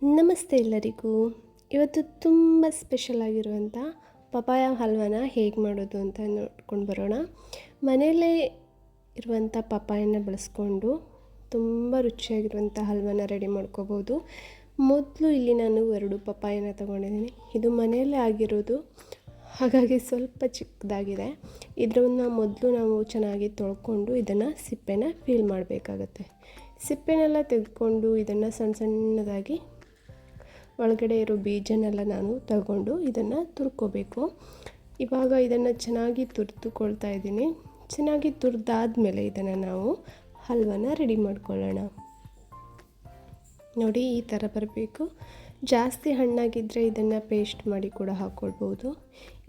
ನಮಸ್ತೆ ಎಲ್ಲರಿಗೂ. ಇವತ್ತು ತುಂಬ ಸ್ಪೆಷಲ್ ಆಗಿರುವಂಥ ಪಪಾಯ ಹಲ್ವಾನ ಹೇಗೆ ಮಾಡೋದು ಅಂತ ನೋಡ್ಕೊಂಡು ಬರೋಣ. ಮನೆಯಲ್ಲೇ ಇರುವಂಥ ಪಪಾಯನ ಬಳಸ್ಕೊಂಡು ತುಂಬ ರುಚಿಯಾಗಿರುವಂಥ ಹಲ್ವಾನ ರೆಡಿ ಮಾಡ್ಕೋಬೋದು. ಮೊದಲು ಇಲ್ಲಿ ನಾನು 2 ಪಪಾಯನ ತೊಗೊಂಡಿದ್ದೀನಿ. ಇದು ಮನೆಯಲ್ಲೇ ಆಗಿರೋದು, ಹಾಗಾಗಿ ಸ್ವಲ್ಪ ಚಿಕ್ಕದಾಗಿದೆ. ಇದನ್ನು ಮೊದಲು ನಾವು ಚೆನ್ನಾಗಿ ತೊಳ್ಕೊಂಡು ಇದನ್ನು ಸಿಪ್ಪೆನ ಪೀಲ್ ಮಾಡಬೇಕಾಗತ್ತೆ. ಸಿಪ್ಪೆನೆಲ್ಲ ತೆಗೆದುಕೊಂಡು ಇದನ್ನು ಸಣ್ಣ ಸಣ್ಣದಾಗಿ ಒಳಗಡೆ ಇರೋ ಬೀಜನೆಲ್ಲ ನಾನು ತಗೊಂಡು ಇದನ್ನು ತುರ್ಕೋಬೇಕು. ಇವಾಗ ಇದನ್ನು ಚೆನ್ನಾಗಿ ತುರಿದುಕೊಳ್ತಾ ಇದ್ದೀನಿ. ಚೆನ್ನಾಗಿ ತುರಿದಾದ್ಮೇಲೆ ಇದನ್ನು ನಾವು ಹಲ್ವಾನ ರೆಡಿ ಮಾಡ್ಕೊಳ್ಳೋಣ. ನೋಡಿ, ಈ ಥರ ಬರಬೇಕು. ಜಾಸ್ತಿ ಹಣ್ಣಾಗಿದ್ದರೆ ಇದನ್ನು ಪೇಸ್ಟ್ ಮಾಡಿ ಕೂಡ ಹಾಕ್ಕೊಳ್ಬೋದು.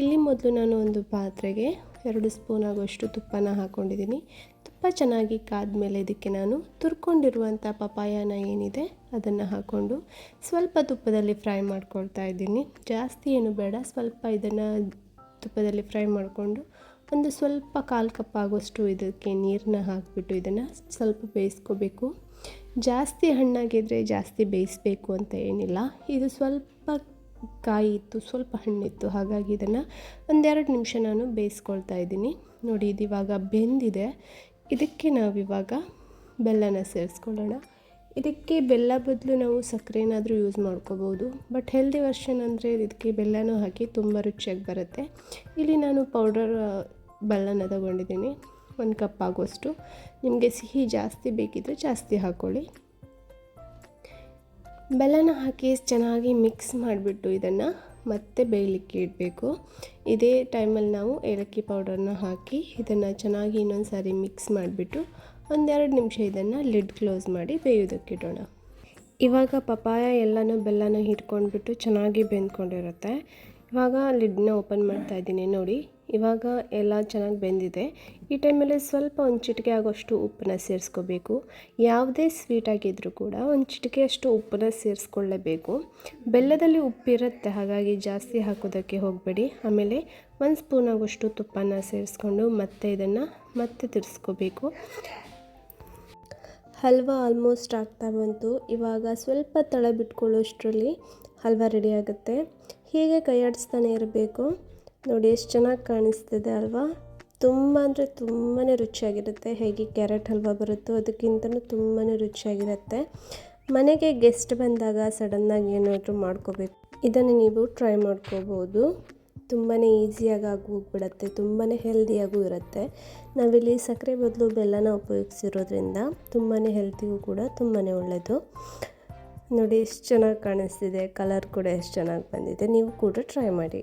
ಇಲ್ಲಿ ಮೊದಲು ನಾನು ಒಂದು ಪಾತ್ರೆಗೆ 2 ಸ್ಪೂನ್ ಆಗುವಷ್ಟು ತುಪ್ಪನ ಹಾಕ್ಕೊಂಡಿದ್ದೀನಿ. ತುಪ್ಪ ಚೆನ್ನಾಗಿ ಕಾದ್ಮೇಲೆ ಇದಕ್ಕೆ ನಾನು ತುರ್ಕೊಂಡಿರುವಂಥ ಪಪಾಯನ ಏನಿದೆ ಅದನ್ನು ಹಾಕ್ಕೊಂಡು ಸ್ವಲ್ಪ ತುಪ್ಪದಲ್ಲಿ ಫ್ರೈ ಮಾಡ್ಕೊಳ್ತಾ ಇದ್ದೀನಿ. ಜಾಸ್ತಿ ಏನು ಬೇಡ, ಸ್ವಲ್ಪ ಇದನ್ನು ತುಪ್ಪದಲ್ಲಿ ಫ್ರೈ ಮಾಡಿಕೊಂಡು ಒಂದು ಸ್ವಲ್ಪ 1/4 ಕಪ್ ಆಗುವಷ್ಟು ಇದಕ್ಕೆ ನೀರನ್ನ ಹಾಕಿಬಿಟ್ಟು ಇದನ್ನು ಸ್ವಲ್ಪ ಬೇಯಿಸ್ಕೋಬೇಕು. ಜಾಸ್ತಿ ಹಣ್ಣಾಗಿದ್ದರೆ ಜಾಸ್ತಿ ಬೇಯಿಸಬೇಕು ಅಂತ ಏನಿಲ್ಲ. ಇದು ಸ್ವಲ್ಪ ಕಾಯಿ ಇತ್ತು, ಸ್ವಲ್ಪ ಹಣ್ಣಿತ್ತು, ಹಾಗಾಗಿ ಇದನ್ನು 1-2 ನಿಮಿಷ ನಾನು ಬೇಯಿಸ್ಕೊಳ್ತಾ ಇದ್ದೀನಿ. ನೋಡಿ, ಇದು ಇವಾಗ ಬೆಂದಿದೆ. ಇದಕ್ಕೆ ನಾವಿವಾಗ ಬೆಲ್ಲನ ಸೇರಿಸ್ಕೊಳ್ಳೋಣ. ಇದಕ್ಕೆ ಬೆಲ್ಲ ಬದಲು ನಾವು ಸಕ್ಕರೆ ಏನಾದರೂ ಯೂಸ್ ಮಾಡ್ಕೋಬೋದು, ಬಟ್ ಹೆಲ್ದಿ ವರ್ಷನ್ ಅಂದರೆ ಇದಕ್ಕೆ ಬೆಲ್ಲನೂ ಹಾಕಿ ತುಂಬ ರುಚಿಯಾಗಿ ಬರುತ್ತೆ. ಇಲ್ಲಿ ನಾನು ಪೌಡರ್ ಬೆಲ್ಲನ ತಗೊಂಡಿದ್ದೀನಿ, 1 ಕಪ್ ಆಗುವಷ್ಟು. ನಿಮಗೆ ಸಿಹಿ ಜಾಸ್ತಿ ಬೇಕಿದ್ದರೆ ಜಾಸ್ತಿ ಹಾಕ್ಕೊಳ್ಳಿ. ಬೆಲ್ಲನ ಹಾಕಿ ಚೆನ್ನಾಗಿ ಮಿಕ್ಸ್ ಮಾಡಿಬಿಟ್ಟು ಇದನ್ನು ಮತ್ತೆ ಬೇಯಲಿಕ್ಕೆ ಇಡಬೇಕು. ಇದೇ ಟೈಮಲ್ಲಿ ನಾವು ಏಲಕ್ಕಿ ಪೌಡರ್ನ ಹಾಕಿ ಇದನ್ನು ಚೆನ್ನಾಗಿ ಇನ್ನೊಂದು ಸಾರಿ ಮಿಕ್ಸ್ ಮಾಡಿಬಿಟ್ಟು 1-2 ನಿಮಿಷ ಇದನ್ನು ಲಿಡ್ ಕ್ಲೋಸ್ ಮಾಡಿ ಬೇಯೋದಕ್ಕೆ ಇಡೋಣ. ಇವಾಗ ಪಪಾಯ ಎಲ್ಲನೂ ಬೆಲ್ಲನ ಹಿಡ್ಕೊಂಡ್ಬಿಟ್ಟು ಚೆನ್ನಾಗಿ ಬೆಂದ್ಕೊಂಡಿರುತ್ತೆ. ಇವಾಗ ಲಿಡ್ನ ಓಪನ್ ಮಾಡ್ತಾ ಇದ್ದೀನಿ. ನೋಡಿ, ಇವಾಗ ಎಲ್ಲ ಚೆನ್ನಾಗಿ ಬೆಂದಿದೆ. ಈ ಟೈಮಲ್ಲಿ ಸ್ವಲ್ಪ ಒಂದು ಚಿಟಿಕೆ ಆಗೋಷ್ಟು ಉಪ್ಪನ್ನ ಸೇರಿಸ್ಕೋಬೇಕು. ಯಾವುದೇ ಸ್ವೀಟ್ ಆಗಿದ್ದರೂ ಕೂಡ ಒಂದು ಚಿಟಿಕೆಯಷ್ಟು ಉಪ್ಪನ್ನ ಸೇರಿಸ್ಕೊಳ್ಳೇಬೇಕು. ಬೆಲ್ಲದಲ್ಲಿ ಉಪ್ಪಿರುತ್ತೆ, ಹಾಗಾಗಿ ಜಾಸ್ತಿ ಹಾಕೋದಕ್ಕೆ ಹೋಗಬೇಡಿ. ಆಮೇಲೆ 1 ಸ್ಪೂನ್ ಆಗೋಷ್ಟು ತುಪ್ಪನ ಸೇರಿಸ್ಕೊಂಡು ಮತ್ತೆ ಇದನ್ನು ಮತ್ತೆ ತಿರ್ಸ್ಕೋಬೇಕು. ಹಲ್ವಾ ಆಲ್ಮೋಸ್ಟ್ ಆಗ್ತಾ ಬಂತು. ಇವಾಗ ಸ್ವಲ್ಪ ತಳ ಬಿಟ್ಕೊಳ್ಳೋಷ್ಟರಲ್ಲಿ ಹಲ್ವಾ ರೆಡಿ ಆಗುತ್ತೆ. ಹೀಗೆ ಕೈಯಾಡಿಸ್ತಾನೆ ಇರಬೇಕು. ನೋಡಿ, ಎಷ್ಟು ಚೆನ್ನಾಗಿ ಕಾಣಿಸ್ತಿದೆ ಅಲ್ವಾ. ತುಂಬ ಅಂದರೆ ತುಂಬಾ ರುಚಿಯಾಗಿರುತ್ತೆ. ಹೇಗೆ ಕ್ಯಾರೆಟ್ ಹಲ್ವಾ ಬರುತ್ತೋ ಅದಕ್ಕಿಂತಲೂ ತುಂಬಾ ರುಚಿಯಾಗಿರುತ್ತೆ. ಮನೆಗೆ ಗೆಸ್ಟ್ ಬಂದಾಗ ಸಡನ್ನಾಗಿ ಏನಾದರೂ ಮಾಡ್ಕೋಬೇಕು, ಇದನ್ನು ನೀವು ಟ್ರೈ ಮಾಡ್ಕೋಬೋದು. ತುಂಬಾ ಈಸಿಯಾಗಿ ಹೋಗ್ಬಿಡುತ್ತೆ, ತುಂಬಾ ಹೆಲ್ದಿಯಾಗೂ ಇರುತ್ತೆ. ನಾವಿಲ್ಲಿ ಸಕ್ಕರೆ ಬದಲು ಬೆಲ್ಲನ ಉಪಯೋಗಿಸಿರೋದ್ರಿಂದ ತುಂಬಾ ಹೆಲ್ತಿಗೂ ಕೂಡ ತುಂಬಾ ಒಳ್ಳೆಯದು. ನೋಡಿ, ಎಷ್ಟು ಚೆನ್ನಾಗಿ ಕಾಣಿಸ್ತಿದೆ, ಕಲರ್ ಕೂಡ ಎಷ್ಟು ಚೆನ್ನಾಗಿ ಬಂದಿದೆ. ನೀವು ಕೂಡ ಟ್ರೈ ಮಾಡಿ.